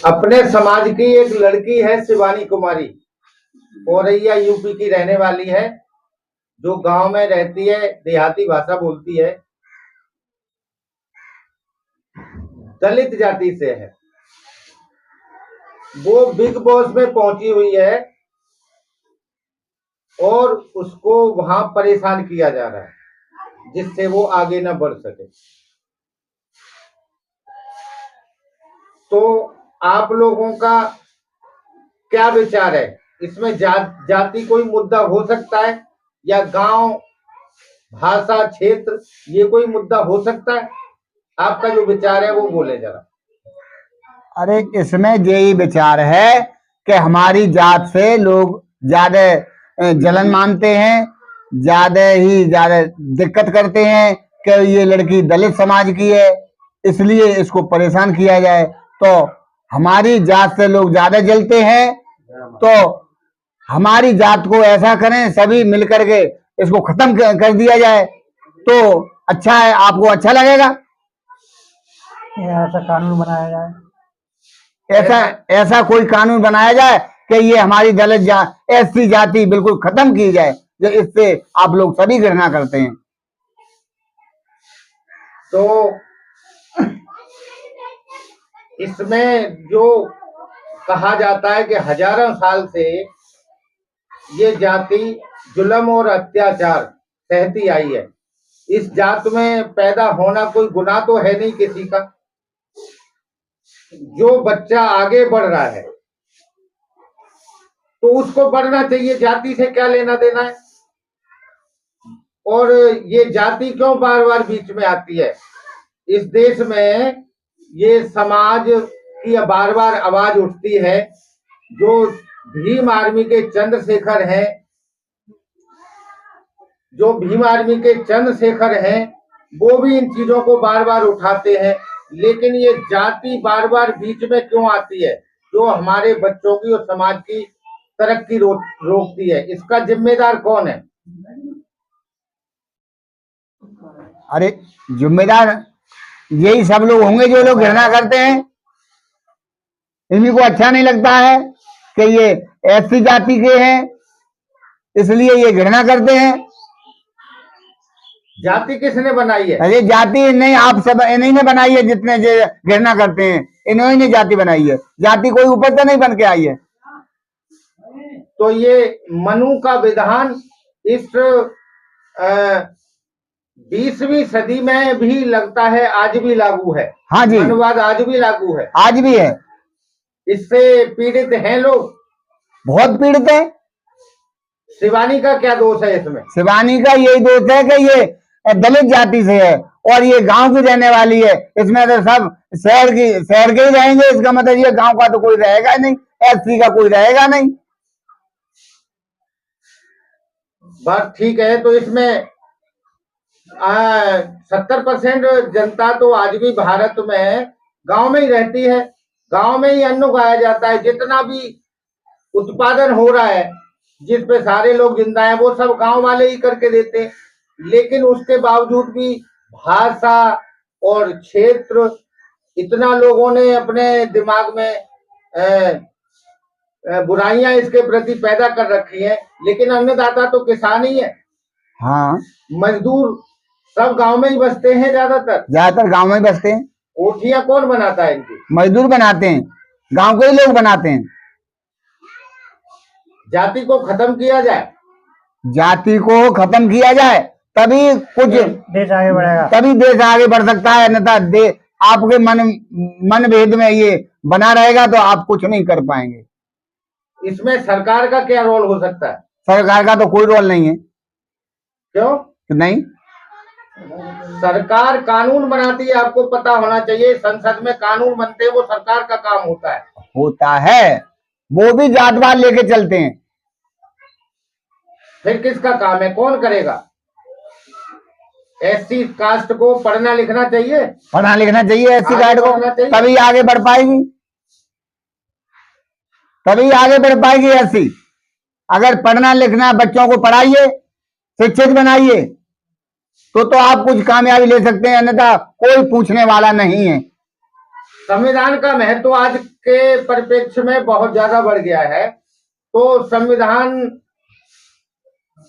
अपने समाज की एक लड़की है शिवानी कुमारी, औरैया यूपी की रहने वाली है, जो गांव में रहती है, देहाती भाषा बोलती है, दलित जाति से है। वो बिग बॉस में पहुंची हुई है और उसको वहां परेशान किया जा रहा है जिससे वो आगे ना बढ़ सके। तो आप लोगों का क्या विचार है इसमें? जाति कोई मुद्दा हो सकता है या गांव, भाषा, क्षेत्र, ये कोई मुद्दा हो सकता है? आपका जो विचार है वो बोले जरा। अरे इसमें यही विचार है कि हमारी जात से लोग ज्यादा जलन मानते हैं, ज्यादा दिक्कत करते हैं कि ये लड़की दलित समाज की है, इसलिए इसको परेशान किया जाए। तो हमारी जात से लोग ज्यादा जलते हैं, तो हमारी जात को ऐसा करें, सभी मिलकर के इसको खत्म कर दिया जाए तो अच्छा है। आपको अच्छा लगेगा? ऐसा कानून बनाया जाए, ऐसा कोई कानून बनाया जाए कि ये हमारी दलित एससी जाति बिल्कुल खत्म की जाए, जो इससे आप लोग सभी घृणा करते हैं। तो इसमें जो कहा जाता है कि हजारों साल से ये जाति जुल्म और अत्याचार सहती आई है, इस जात में पैदा होना कोई गुनाह तो है नहीं किसी का। जो बच्चा आगे बढ़ रहा है तो उसको बढ़ना चाहिए, जाति से क्या लेना देना है? और ये जाति क्यों बार बार बीच में आती है? इस देश में ये समाज की बार बार आवाज उठती है। जो भीम आर्मी के चंद्रशेखर हैं, वो भी इन चीजों को बार बार उठाते हैं, लेकिन ये जाति बार बार बीच में क्यों आती है, जो हमारे बच्चों की और समाज की तरक्की रोकती है? इसका जिम्मेदार कौन है? अरे जिम्मेदार यही सब लोग होंगे जो लोग घृणा करते हैं। इन्हीं को अच्छा नहीं लगता है कि ये एससी जाति के हैं, इसलिए ये घृणा करते हैं। जाति किसने बनाई है? अरे जाति नहीं, आप सब इन्हीं ने बनाई है, जितने घृणा करते हैं इन्होंने ने जाति बनाई है। जाति कोई ऊपर से नहीं बन के आई है। तो ये मनु का विधान इस 20वीं सदी में भी लगता है आज भी लागू है। हाँ जी, मनुवाद आज भी लागू है, आज भी है। इससे पीड़ित हैं लोग, बहुत पीड़ित है। शिवानी का क्या दोष है इसमें? शिवानी का यही दोष है कि ये दलित जाति से है और ये गांव की रहने वाली है। इसमें तो सब शहर के ही रहेंगे, इसका मतलब ये गांव का तो कोई रहेगा नहीं, एससी का कोई रहेगा नहीं। बात ठीक है। तो इसमें 70% जनता तो आज भी भारत में गांव में ही रहती है, गांव में ही अन्न उगाया जाता है। जितना भी उत्पादन हो रहा है, जिस पे सारे लोग जिंदा हैं, वो सब गांव वाले ही करके देते हैं। लेकिन उसके बावजूद भी भाषा और क्षेत्र, इतना लोगों ने अपने दिमाग में बुराइयां इसके प्रति पैदा कर रखी हैं। लेकिन अन्नदाता तो किसान ही है। हाँ, मजदूर सब गांव में ही बसते हैं, ज्यादातर गांव में ही बसते हैं। कोठियां कौन बनाता है इनकी? मजदूर बनाते हैं, गांव के ही लोग बनाते हैं। जाति को खत्म किया जाए, जाति को खत्म किया जाए तभी कुछ देश आगे बढ़ेगा, तभी देश आगे बढ़ सकता है। अन्यथा आपके मन भेद में ये बना रहेगा तो आप कुछ नहीं कर पाएंगे। इसमें सरकार का क्या रोल हो सकता है? सरकार का तो कोई रोल नहीं है। क्यों नहीं? सरकार कानून बनाती है, आपको पता होना चाहिए। संसद में कानून बनते हैं, वो सरकार का काम होता है। वो भी जातवाद लेके चलते हैं। फिर किसका काम है? कौन करेगा? एससी कास्ट को पढ़ना लिखना चाहिए, एससी कास्ट को, तभी आगे बढ़ पाएगी एससी। अगर पढ़ना लिखना, बच्चों को पढ़ाइए, शिक्षित बनाइए, तो आप कुछ कामयाबी ले सकते हैं, अन्यथा कोई पूछने वाला नहीं है। संविधान का महत्व आज के परिप्रेक्ष्य में बहुत ज्यादा बढ़ गया है। तो संविधान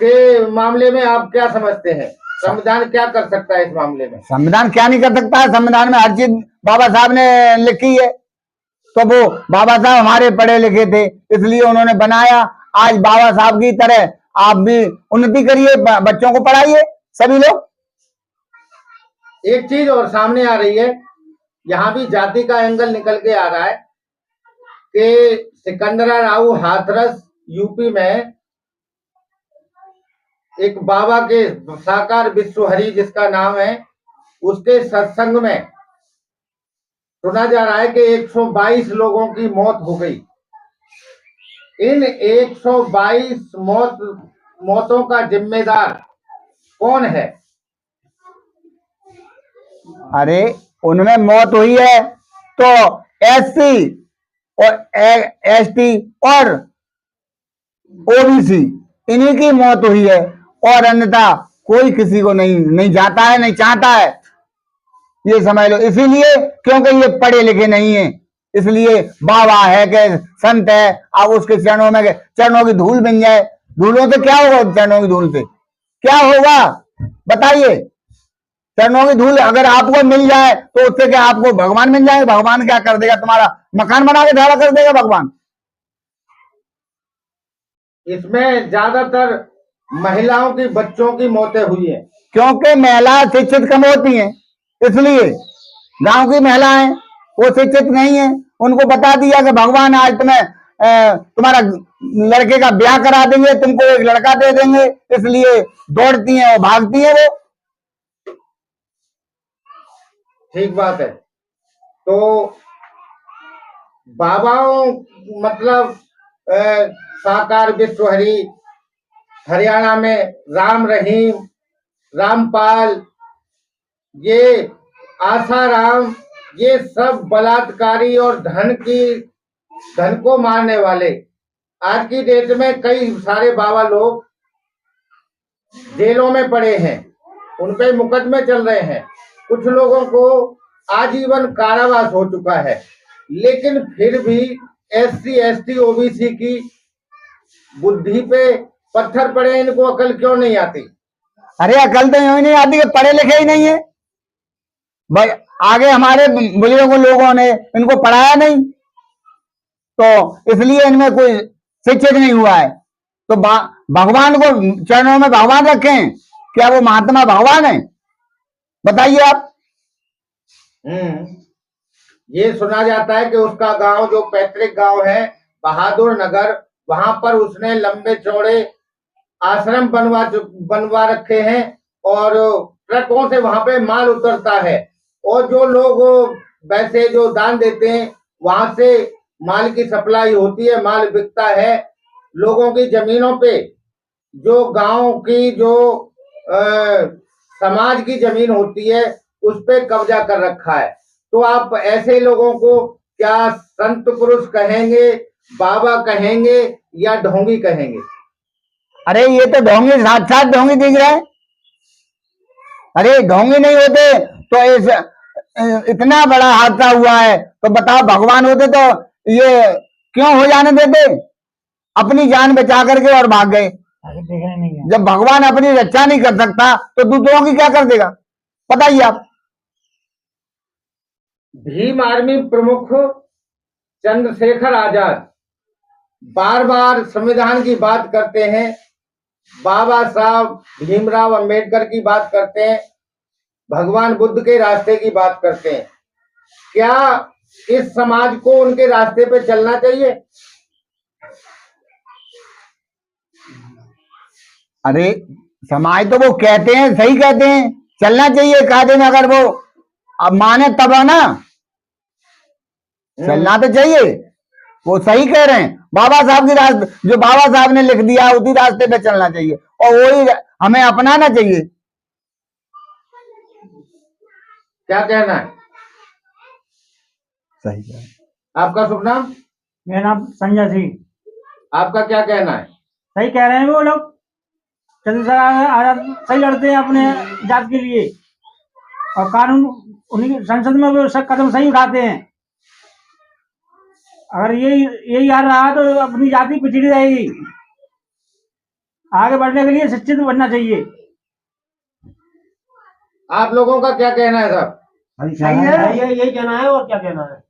के मामले में आप क्या समझते हैं? संविधान क्या कर सकता है इस मामले में? संविधान क्या नहीं कर सकता है? संविधान में हर चीज बाबा साहब ने लिखी है। तो वो बाबा साहब हमारे पढ़े लिखे थे, इसलिए उन्होंने बनाया। आज बाबा साहब की तरह आप भी उन्नति करिए, बच्चों को पढ़ाइए सभी लोग। एक चीज और सामने आ रही है, यहाँ भी जाति का एंगल निकल के आ रहा है कि सिकंदराव हाथरस यूपी में एक बाबा के साकार विश्वहरि जिसका नाम है, उसके सत्संग में सुना जा रहा है कि 122 लोगों की मौत हो गई। इन 122 मौतों का जिम्मेदार कौन है? अरे उनमें मौत हुई है तो एससी और एसटी और ओबीसी इन्हीं की मौत हुई है, और अन्यथा कोई किसी को नहीं जाता है, नहीं चाहता है, ये समझ लो। इसीलिए क्योंकि ये पढ़े लिखे नहीं है, इसलिए बाबा है कि संत है, अब उसके चरणों की धूल बन जाए। धूलों से क्या होगा? चरणों की धूल से क्या होगा बताइए? चरणों की धूल अगर आपको मिल जाए तो उससे क्या आपको भगवान मिल जाएंगे? भगवान क्या कर देगा? तुम्हारा मकान बना के खड़ा कर देगा भगवान। इसमें ज्यादातर महिलाओं की, बच्चों की मौतें हुई हैं, क्योंकि महिला शिक्षित कम होती हैं, इसलिए गांव की महिलाएं वो शिक्षित नहीं है। उनको बता दिया कि भगवान आज तुम्हारा लड़के का ब्याह करा देंगे, तुमको एक लड़का दे देंगे, इसलिए दौड़ती हैं और भागती हैं वो। ठीक बात है। तो बाबाओं मतलब साकार विश्वहरि, हरियाणा में राम रहीम, रामपाल, ये आसाराम, ये सब बलात्कारी और धन को मारने वाले आज की डेट में कई सारे बाबा लोग जेलों में पड़े हैं, उन पे मुकदमे चल रहे हैं। कुछ लोगों को आजीवन कारावास हो चुका है, लेकिन फिर भी एससी, एसटी, ओबीसी की बुद्धि पे पत्थर पड़े, इनको अकल क्यों नहीं आती? अरे अकल तो यूं ही नहीं आती कि पढ़े लिखे ही नहीं है भाई। आगे हमारे बुजुर्गों लोगों ने इनको पढ़ाया नहीं, तो इसलिए इनमें कोई शिक्षित नहीं हुआ है। तो भगवान को चरणों में भगवान रखें, क्या वो महात्मा भगवान है? बताइए आप। ये सुना जाता है कि उसका गांव, जो पैतृक गांव है बहादुर नगर, वहां पर उसने लंबे चौड़े आश्रम बनवा रखे हैं और ट्रकों से वहां पे माल उतरता है, और जो लोग वैसे जो दान देते हैं वहां से माल की सप्लाई होती है, माल बिकता है। लोगों की जमीनों पे, जो गांव की जो समाज की जमीन होती है, उस पे कब्जा कर रखा है। तो आप ऐसे लोगों को क्या संत पुरुष कहेंगे, बाबा कहेंगे या ढोंगी कहेंगे? अरे ये तो ढोंगी, साक्षात ढोंगी दिख रहे हैं। अरे ढोंगी नहीं होते तो इतना बड़ा हादसा हुआ है, तो बताओ भगवान होते तो ये क्यों हो जाने देते? अपनी जान बचा करके और भाग गए। जब भगवान अपनी रक्षा नहीं कर सकता तो दूसरों की क्या कर देगा? बताइए आप। भीम आर्मी प्रमुख चंद्रशेखर आजाद बार बार संविधान की बात करते हैं, बाबा साहब भीमराव अंबेडकर की बात करते हैं, भगवान बुद्ध के रास्ते की बात करते हैं। क्या इस समाज को उनके रास्ते पे चलना चाहिए? अरे समाज तो वो कहते हैं, सही कहते हैं, चलना चाहिए कायदे में। अगर वो अब माने तब है ना, चलना तो चाहिए। वो सही कह रहे हैं, बाबा साहब की रास्ते, जो बाबा साहब ने लिख दिया उसी रास्ते पे चलना चाहिए और वही हमें अपनाना चाहिए। क्या कहना है? सही है। आपका शुभ नाम? मेरा नाम संजय सिंह। आपका क्या कहना है? सही कह रहे हैं वो लोग, चंद्रशेखर आजाद सही लड़ते हैं अपने जात के लिए, और कानून उन्हीं संसद में वो सब कदम सही उठाते हैं। अगर यही हाल रहा तो अपनी जाति पिछड़ी रहेगी। आगे बढ़ने के लिए शिक्षित बनना चाहिए। आप लोगों का क्या कहना है साहब? सही है, यही कहना है, और क्या कहना है।